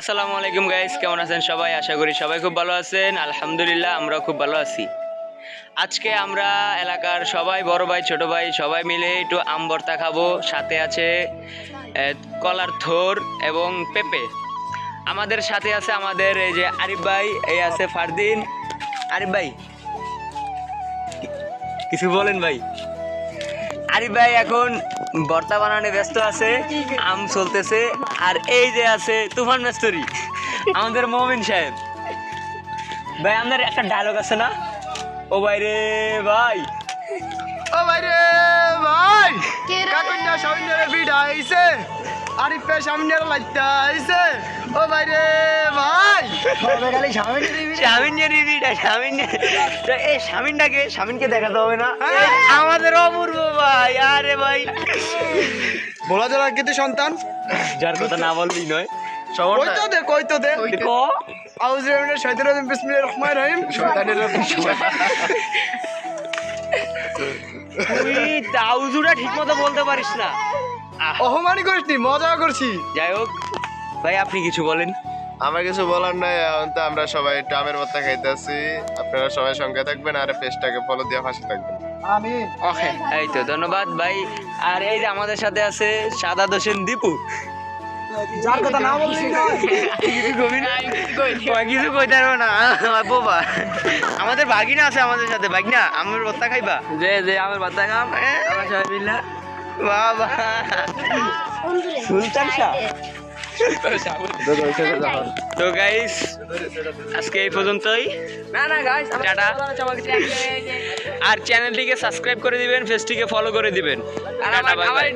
আসসালামু আলাইকুম গাইস, কেমন আছেন সবাই? আশা করি সবাই খুব ভালো আছেন। আলহামদুলিল্লাহ আমরাও খুব ভালো আছি। আজকে আমরা এলাকার সবাই, বড় ভাই ছোট ভাই সবাই মিলে একটু আম ভর্তা খাবো। সাথে আছে কলার থোর এবং পেঁপে। আমাদের সাথে আছে আমাদের এই যে আরিফ ভাই, এই আছে ফারদিন। আরিফ ভাই কিছু বলেন ভাই। আরিফ ভাই এখন ভর্তা বানানো ব্যস্ত আছে, আম চলতেছে। আর এই যে আছে তুফান মেস্তরি, আমাদের মমিন সাহেব। ভাই আমাদের একটা ডায়লগ আছে না, ও ভাই রে ভাই, ও ভাই রে ভাই, কাকুন্যা সামনে ভিড় আইছে, আরিফে সামনে লাইটা আইছে। ও ভাই রে ভাই, খালি স্বামীনকে দেখাতে হবে না? আমাদের অপূর্ব ভাই। আরে ভাই, বলা যারা কিন্তু সন্তান যার কথা না বললেই নয়। কইতো দে দেখো আউযু বিল্লাহি শাইতানির রাজিম বিসমিল্লাহির রহমানির রহিম। শয়তানের তুই তাউজুটা ঠিক মতো বলতে পারিস না। অপমানই করিসনি, মজা করছি। যাই হোক ভাই, আপনি কিছু বলেন। আমার কিছু বলার নাই। এখন তো আমরা সবাই একটু আমের ভর্তা খাইতেছি। আপনারা সবাই সঙ্গে থাকবেন আর পেজটাকে ফলো দিয়ে পাশে থাকবেন। আমিন। ওকে, এই তো ধন্যবাদ ভাই। আর এই যে আমাদের সাথে আছে সাদাত হোসেন দীপু। যার কথা না বললেই নয়। কিছু কইতে পারবো না বাবা। আমাদের বাগিনা আছে আমাদের সাথে। বাগিনা, আমের ভর্তা খাইবা? যে যে আমের ভর্তা খাম আমরা সবাই মিলে। বাবা সুলতান শাহ। তো গাইস, আজকে এই পর্যন্তই। টাটা। আর চ্যানেলটিকে সাবস্ক্রাইব করে দিবেন, পেজটিকে ফলো করে দিবেন। Tata, bye bye.